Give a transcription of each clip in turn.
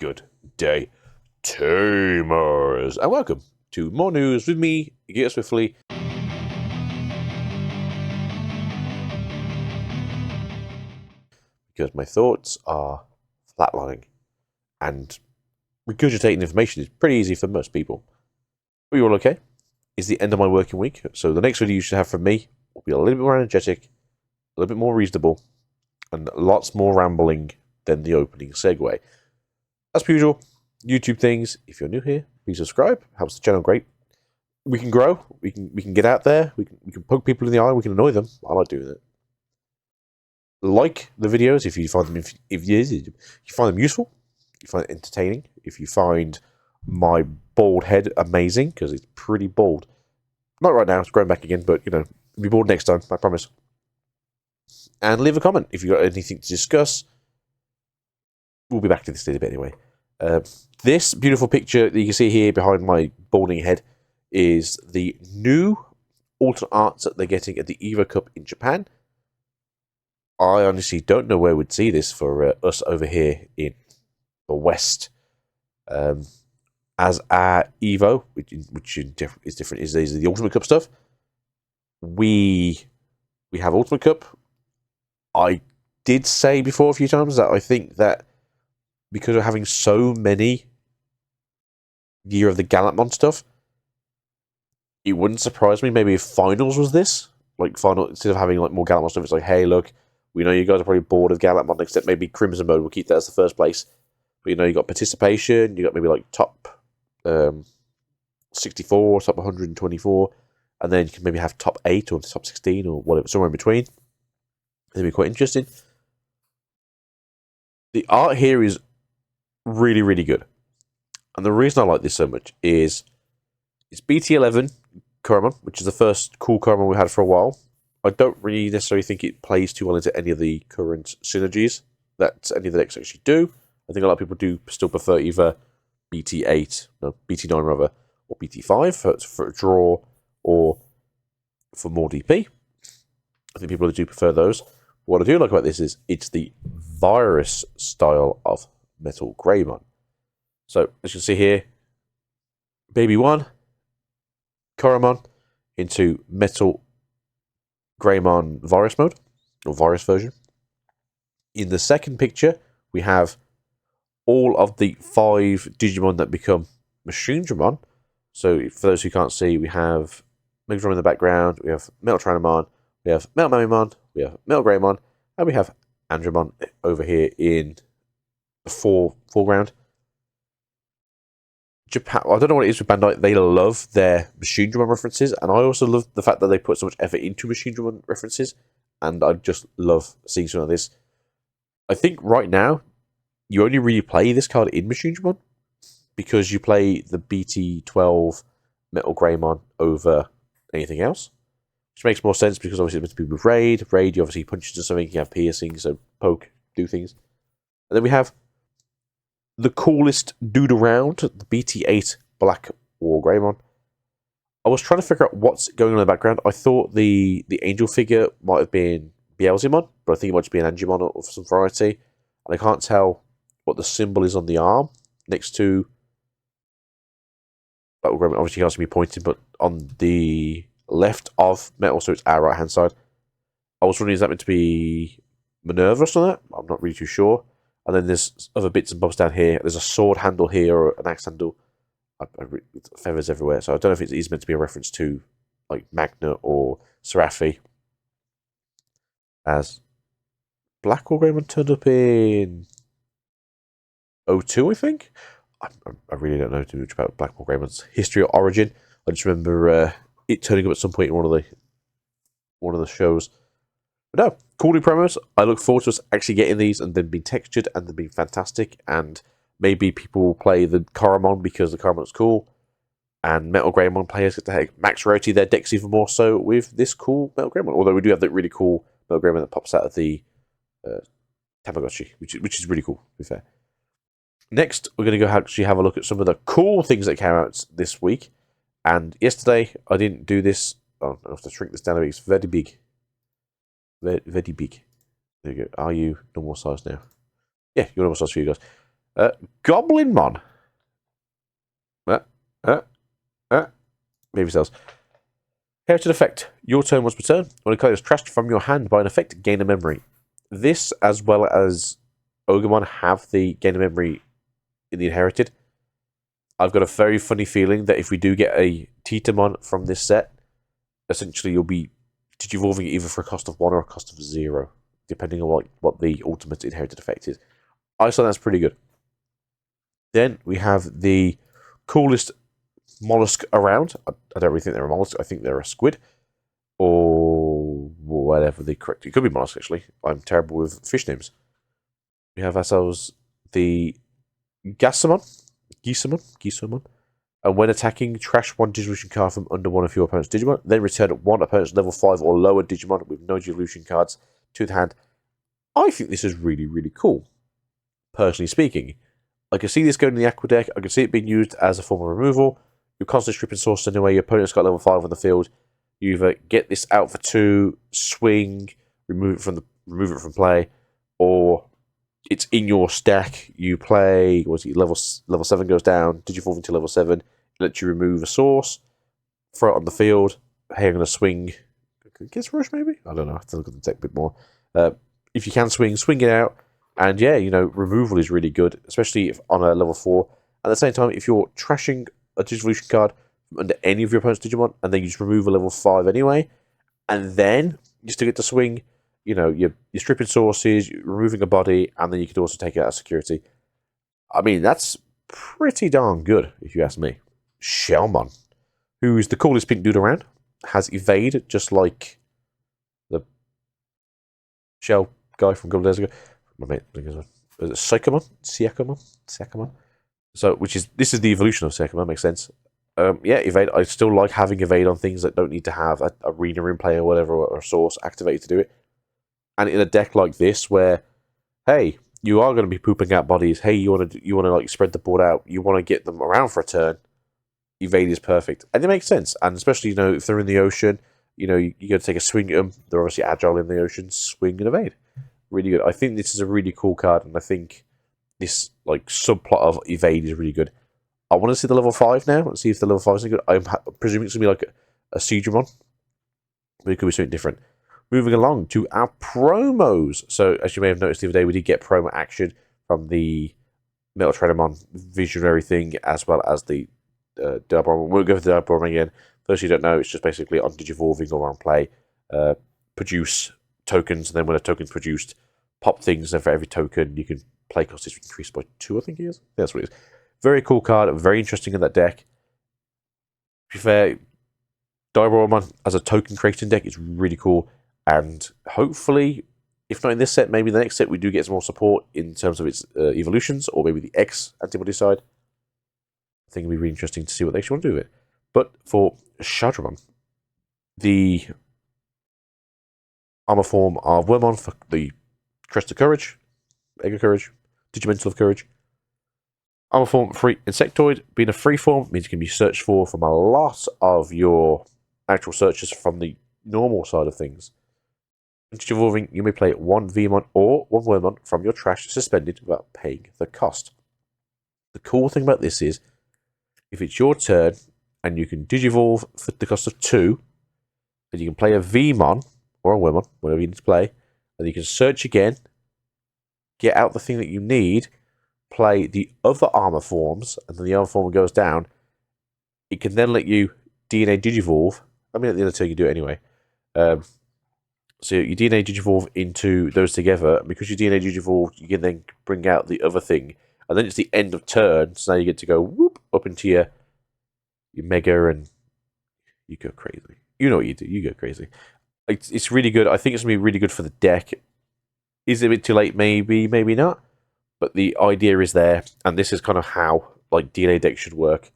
Good day, Tamers, and welcome to more news with me, Get Swiftly. Because my thoughts are flatlining, and regurgitating information is pretty easy for most people. Are you all okay? It's the end of my working week, so the next video you should have from me will be a little bit more energetic, a little bit more reasonable, and lots more rambling than the opening segue. As per usual, YouTube things. If you're new here, please subscribe. Helps the channel great. We can grow. We can get out there. We can poke people in the eye. We can annoy them. I like doing it. Like the videos if you find them if you find them useful. If you find it entertaining. If you find my bald head amazing, because it's pretty bald. Not right now. It's growing back again, but it'll be bald next time. I promise. And leave a comment if you've got anything to discuss. We'll be back to this in a bit anyway. This beautiful picture that you can see here behind my balding head is the new alternate arts that they're getting at the EVO Cup in Japan. I honestly don't know where we'd see this for us over here in the West. As our EVO, which is different, is the Ultimate Cup stuff. We have Ultimate Cup. I did say before a few times that I think that because we're having so many Year of the Galantmon stuff, it wouldn't surprise me maybe if finals was this. Like final, instead of having like more Galantmon stuff, it's like, hey, look, we know you guys are probably bored of Galantmon, except maybe Crimson Mode. We'll keep that as the first place. But you got participation, you got maybe like top 64, top 124, and then you can maybe have top 8 or top 16 or whatever, somewhere in between. It'd be quite interesting. The art here is really, really good. And the reason I like this so much is it's BT11 Coromon, which is the first cool Coromon we had for a while. I don't really necessarily think it plays too well into any of the current synergies that any of the decks actually do. I think a lot of people do still prefer either BT9 rather, or BT5 for a draw or for more DP. I think people do prefer those. What I do like about this is it's the virus style of Metal Greymon. So, as you can see here, Baby 1, Coromon, into Metal Greymon virus mode, or virus version. In the second picture, we have all of the 5 Digimon that become Machinedramon. So, for those who can't see, we have Megadron in the background, we have Metal Tranomon, we have Metal Mamimon, we have Metal Greymon, and we have Andromon over here in the foreground. Japan, I don't know what it is with Bandai. They love their Machinedramon references, and I also love the fact that they put so much effort into Machinedramon references, and I just love seeing some of this. I think right now, you only really play this card in Machinedramon because you play the BT12 Metal Greymon over anything else, which makes more sense because obviously it's meant to be with Raid. Raid, you obviously punch into something, you have piercing, so poke, do things. And then we have the coolest dude around, the BT8 Black War Greymon. I was trying to figure out what's going on in the background. I thought the angel figure might have been Beelzemon, but I think it might just be an Angemon of some variety. And I can't tell what the symbol is on the arm next to Black War Greymon. Obviously, you can't see me pointing, but on the left of Metal, so it's our right hand side. I was wondering, is that meant to be Minerva or something? I'm not really too sure. And then there's other bits and bobs down here. There's a sword handle here or an axe handle. Feathers everywhere. So I don't know if it is meant to be a reference to like Magna or Seraphi. As Black War Greymon turned up in 02, I think. I really don't know too much about Black War Greymon's history or origin. I just remember it turning up at some point in one of the shows. But no, cool new promos. I look forward to us actually getting these and then being textured and then being fantastic. And maybe people will play the Coromon because the Coromon's cool. And Metal Greymon players get to max rarity their decks even more so with this cool Metal Greymon. Although we do have that really cool Metal Greymon that pops out of the Tamagotchi, which is really cool, to be fair. Next, we're going to go actually have a look at some of the cool things that came out this week. And yesterday, I didn't do this. Oh, I have to shrink this down a bit. It's very big. Very, very big. There you go. Are you normal size now? Yeah, you're normal size for you guys. Goblinmon. Maybe cells. Heritage effect. Your turn once per turn. When a card is trashed from your hand by an effect, gain a memory. This, as well as Ogremon, have the gain a memory in the inherited. I've got a very funny feeling that if we do get a Titamon from this set, essentially you'll be digivolving it either for a cost of 1 or a cost of 0, depending on what the ultimate inherited effect is. I thought that's pretty good. Then we have the coolest mollusk around. I don't really think they're a mollusk. I think they're a squid. Or whatever the correct... It could be mollusk, actually. I'm terrible with fish names. We have ourselves the Gisamon. And when attacking, trash one Digivolution card from under one of your opponent's Digimon. Then return one opponent's level 5 or lower Digimon with no Digivolution cards to the hand. I think this is really, really cool. Personally speaking. I can see this going in the Aqua deck. I can see it being used as a form of removal. You're constantly stripping source anyway. Your opponent's got level 5 on the field. You either get this out for 2, swing, remove it from play, or it's in your stack. You play, level 7 goes down, Digivolve into level 7, it lets you remove a source, throw it on the field. Hey, I'm going to swing. Against Rush, maybe? I don't know. I have to look at the deck a bit more. If you can swing it out. And yeah, removal is really good, especially if on a level 4. At the same time, if you're trashing a Digivolution card from under any of your opponent's Digimon, and then you just remove a level 5 anyway, and then you still get to swing, you're stripping sources, you're removing a body, and then you could also take it out of security. I mean, that's pretty darn good, if you ask me. Shellmon, who's the coolest pink dude around, has evade, just like the Shell guy from a couple days ago. My mate, is it Siakamon? So, this is the evolution of Siakamon, makes sense. Yeah, evade. I still like having evade on things that don't need to have a arena in play or whatever, or a source activated to do it. And in a deck like this, where, hey, you are going to be pooping out bodies. Hey, you want to like spread the board out. You want to get them around for a turn. Evade is perfect, and it makes sense. And especially if they're in the ocean, you got to take a swing at them. They're obviously agile in the ocean. Swing and evade. Really good. I think this is a really cool card, and I think this subplot of evade is really good. I want to see the level 5 now and see if the level 5 is good. I'm presuming it's going to be like a Siegramon, but it could be something different. Moving along to our promos. So, as you may have noticed the other day, we did get promo action from the Metal Treadamon Visionary thing, as well as the Diabomon. We'll go for the Diabomon again. First, you don't know, it's just basically on Digivolving or on play. Produce tokens, and then when a token's produced, pop things, and for every token, you can play cost is increased by 2, I think it is. That's what it is. Very cool card, very interesting in that deck. To be fair, Diabomon as a token creating deck is really cool, and hopefully, if not in this set, maybe the next set we do get some more support in terms of its evolutions, or maybe the X antibody side. I think it'll be really interesting to see what they actually want to do with it. But for Shadramon, the armor form of Wormon for the Crest of Courage, Egg of Courage, Digimental of Courage. Armor form free Insectoid, being a free form, means it can be searched for from a lot of your actual searches from the normal side of things. Digivolving, you may play one Vmon or one Wormon from your trash suspended without paying the cost. The cool thing about this is, if it's your turn and you can Digivolve for the cost of 2, and you can play a Vmon or a Wormon, whatever you need to play, and you can search again, get out the thing that you need, play the other armor forms, and then the armor form goes down, it can then let you DNA Digivolve. I mean, at the end of the turn, you do it anyway. So you DNA Digivolve into those together, and because you DNA Digivolve, you can then bring out the other thing, and then it's the end of turn, so now you get to go whoop up into your Mega, and you go crazy. You know what you do, you go crazy. It's really good. I think it's going to be really good for the deck. Is it a bit too late? Maybe, maybe not. But the idea is there, and this is kind of how DNA decks should work.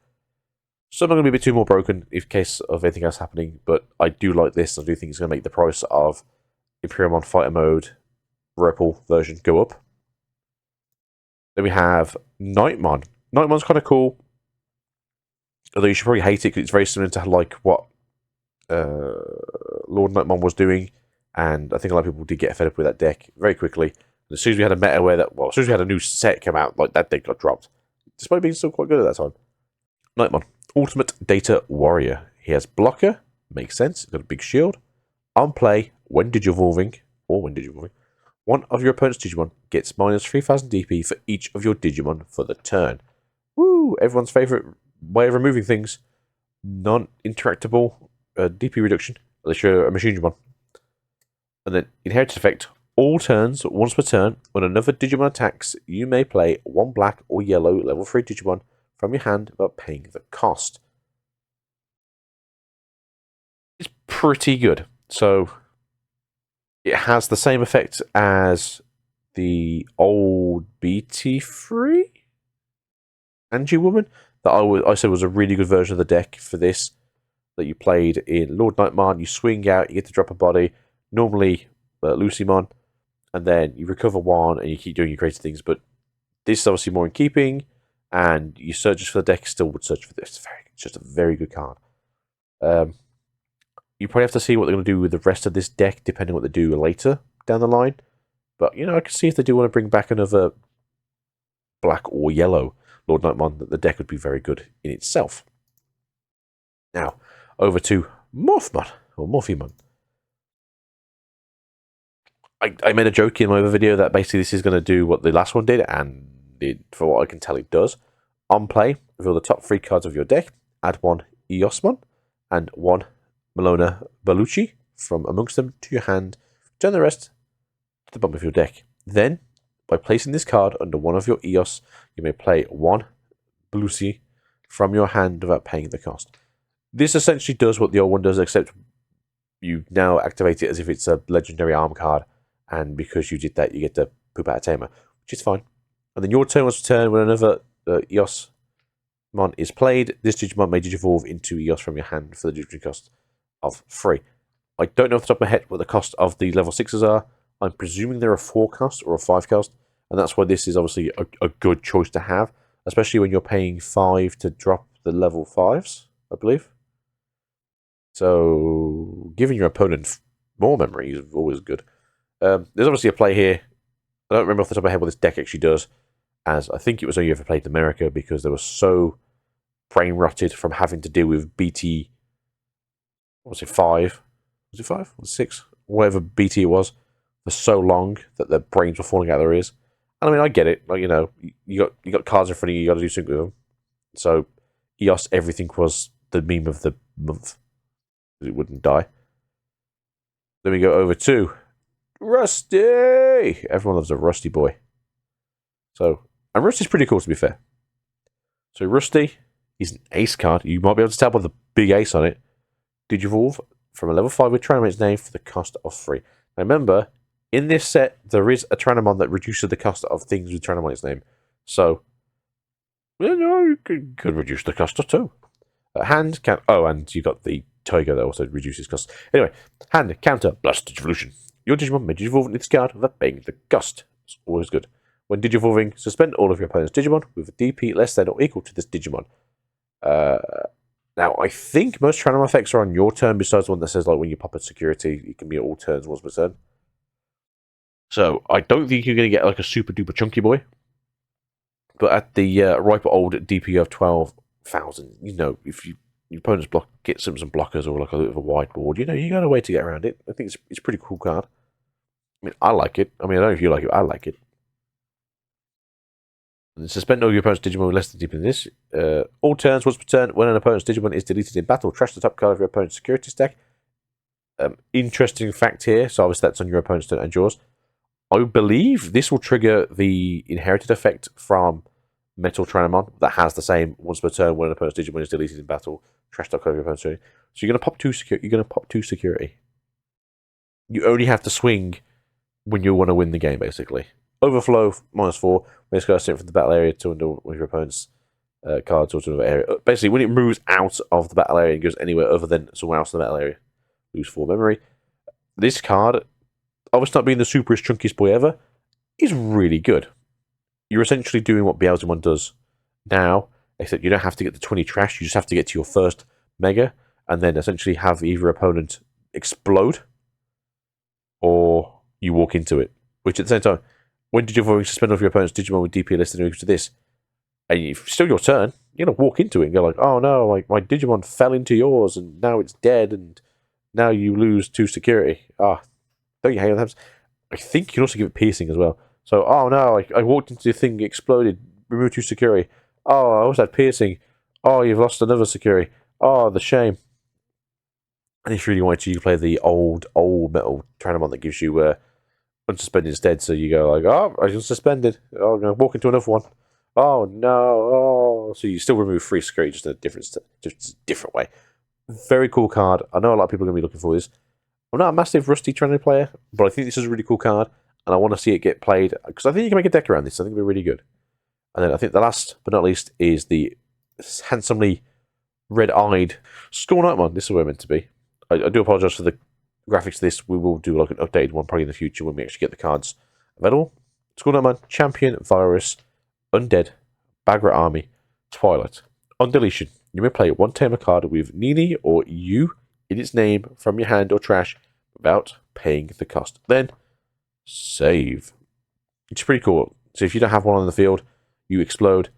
Some are going to be a bit too more broken in case of anything else happening, but I do like this. I do think it's going to make the price of Imperiumon Fighter Mode Ripple version go up. Then we have Nightmon. Nightmon's kind of cool, although you should probably hate it because it's very similar to what Lord Nightmon was doing, and I think a lot of people did get fed up with that deck very quickly. And as soon as we had a meta where as soon as we had a new set come out, like that deck got dropped. Despite being still quite good at that time. Nightmon, Ultimate Data Warrior. He has blocker, makes sense, he's got a big shield. On play, when Digivolving, one of your opponent's Digimon gets minus 3000 DP for each of your Digimon for the turn. Woo! Everyone's favourite way of removing things. Non-interactable DP reduction, unless you're a machine Digimon. And then, inherited effect, all turns, once per turn, when another Digimon attacks, you may play one black or yellow level 3 Digimon from your hand without paying the cost. It's pretty good. So, it has the same effect as the old BT3 Angie Woman that I said was a really good version of the deck for this that you played in Lord Nightmare. You swing out, you get to drop a body, normally Lucymon, and then you recover one and you keep doing your crazy things. But this is obviously more in keeping, and you search for the deck, still would search for this. It's just a very good card. You probably have to see what they're going to do with the rest of this deck, depending on what they do later down the line. But, I can see if they do want to bring back another black or yellow Lord Nightmon, that the deck would be very good in itself. Now, over to Morphmon, or Morphymon. I made a joke in my other video that basically this is going to do what the last one did, and for what I can tell, it does. On play, reveal the top 3 cards of your deck, add 1 Eosmon and 1 Melona Bellucci from amongst them to your hand, turn the rest to the bottom of your deck. Then, by placing this card under one of your Eos, you may play 1 Bellucci from your hand without paying the cost. This essentially does what the old one does, except you now activate it as if it's a legendary arm card, and because you did that, you get to poop out a Tamer, which is fine. And then your turn was to turn when another Eosmon is played. This Digimon may Digivolve into Eos from your hand for the Digimon cost of 3. I don't know off the top of my head what the cost of the level 6s are. I'm presuming they're a 4 cost or a 5 cost, and that's why this is obviously a good choice to have, especially when you're paying 5 to drop the level 5s, I believe. So, giving your opponent more memory is always good. There's obviously a play here. I don't remember off the top of my head what this deck actually does, as I think it was only ever played in America because they were so brain rotted from having to deal with BT. What was it, 5? Was it 5? Was it 6? Whatever BT it was, for so long that their brains were falling out of their ears. And I mean, I get it. Like, you got cards in front of you, you got to do something with them. So, EOS, everything was the meme of the month. It wouldn't die. Then we go over to Rusty. Everyone loves a Rusty boy. So, and Rusty's pretty cool, to be fair. So, Rusty is an ace card. You might be able to tell by the big ace on it. Digivolve from a level 5 with Tyrannomon's name for the cost of 3. Now, remember, in this set, there is a Tyrannomon that reduces the cost of things with Tyrannomon's name. So, you could reduce the cost of 2. Hand can. Oh, and you got the Tiger that also reduces cost. Anyway, hand, counter, plus Digivolution. Your Digimon may Digivolve into this card without paying the cost. It's always good. When Digivolving, suspend all of your opponent's Digimon with a DP less than or equal to this Digimon. Now, I think most Tyrannomon effects are on your turn, besides the one that says, like, when you pop a security, it can be all turns once per turn. So, I don't think you're going to get, like, a super duper chunky boy. But at the ripe old DP of 12,000, if your opponent's get some blockers or, like, a bit of a whiteboard, you got a way to get around it. I think it's a pretty cool card. I mean, I like it. I mean, I don't know if you like it, I like it. And suspend all your opponent's Digimon with less than DP than this. All turns, once per turn, when an opponent's Digimon is deleted in battle, trash the top card of your opponent's security stack. Interesting fact here, so obviously that's on your opponent's turn and yours. I believe this will trigger the inherited effect from Metal Tyrannomon that has the same once per turn when an opponent's Digimon is deleted in battle, trash the top card of your opponent's turn. So you're going to pop 2 security. You're going to pop 2 security. You only have to swing when you want to win the game, basically. Overflow, -4. When it's going to send it from the battle area to one of your opponent's cards or to another area. Basically, when it moves out of the battle area and goes anywhere other than somewhere else in the battle area, lose 4 memory. This card, obviously not being the superest, chunkiest boy ever, is really good. You're essentially doing what Beelzemon does now, except you don't have to get the 20 trash, you just have to get to your first mega, and then essentially have either your opponent explode, or you walk into it. Which at the same time, when did you avoid suspend off your opponent's Digimon with DP less than equal to this? And it's still your turn. You're going to walk into it and go like, oh no, like my Digimon fell into yours and now it's dead and now you lose 2 security. Don't you hate that? I think you can also give it piercing as well. So, oh no, I walked into the thing, exploded, removed 2 security. Oh, I also had piercing. Oh, you've lost another security. Oh, the shame. And if you really wanted to, you can play the old metal Tranamon that gives you unsuspended instead. So you go like, oh, I was suspended. Oh, I'm going to walk into another one. Oh no! Oh, so you still remove 3 security, just in a different way. Very cool card. I know a lot of people are going to be looking for this. I'm not a massive Rusty Trainer player, but I think this is a really cool card, and I want to see it get played because I think you can make a deck around this. I think it'll be really good. And then I think the last but not least is the handsomely red-eyed Skull Knightmon. This is where it's meant to be. I do apologize for the graphics of this. We will do like an updated one probably in the future when we actually get the cards available. Skull Knightmon, Champion, Virus, Undead, Bagra Army, Twilight. On deletion, you may play 1 Tamer card with Nini or you in its name from your hand or trash without paying the cost. Then, save. It's pretty cool. So if you don't have one on the field, you explode,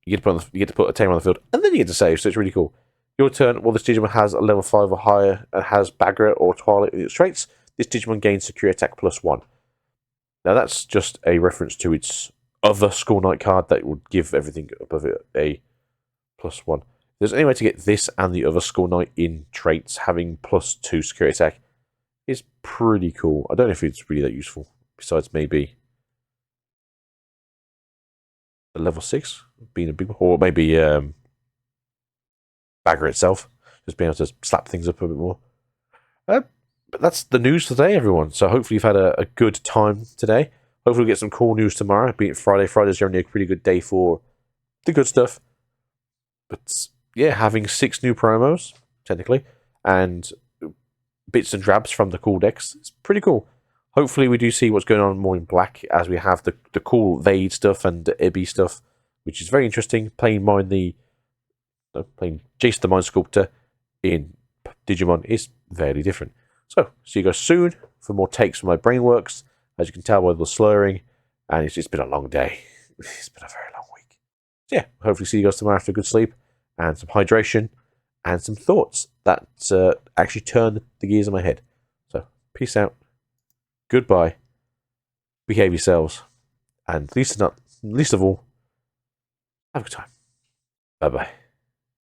you get to put a Tamer on the field, and then you get to save, so it's really cool. Your turn, well, this Digimon has a level 5 or higher and has Bagra or Twilight in its traits. This Digimon gains Secure Attack +1. Now that's just a reference to its other Skull Knight card that would give everything above it a +1. If there's any way to get this and the other Skull Knight in traits having +2 Secure Attack is pretty cool. I don't know if it's really that useful, besides maybe a level 6 being a big, or maybe Bagger itself, just being able to slap things up a bit more. But that's the news today, everyone. So hopefully you've had a good time today. Hopefully we'll get some cool news tomorrow, being Friday. Friday's generally a pretty good day for the good stuff. But yeah, having 6 new promos, technically, and bits and drabs from the cool decks, it's pretty cool. Hopefully we do see what's going on more in black, as we have the cool Vade stuff and the Ibby stuff, which is very interesting. Playing Jason the Mind Sculptor in Digimon is very different. So, see you guys soon for more takes from my Brainworks. As you can tell by the slurring, and it's been a long day. It's been a very long week. So yeah, hopefully see you guys tomorrow after a good sleep, and some hydration, and some thoughts that actually turn the gears in my head. So, peace out. Goodbye. Behave yourselves. And least of all, have a good time. Bye-bye.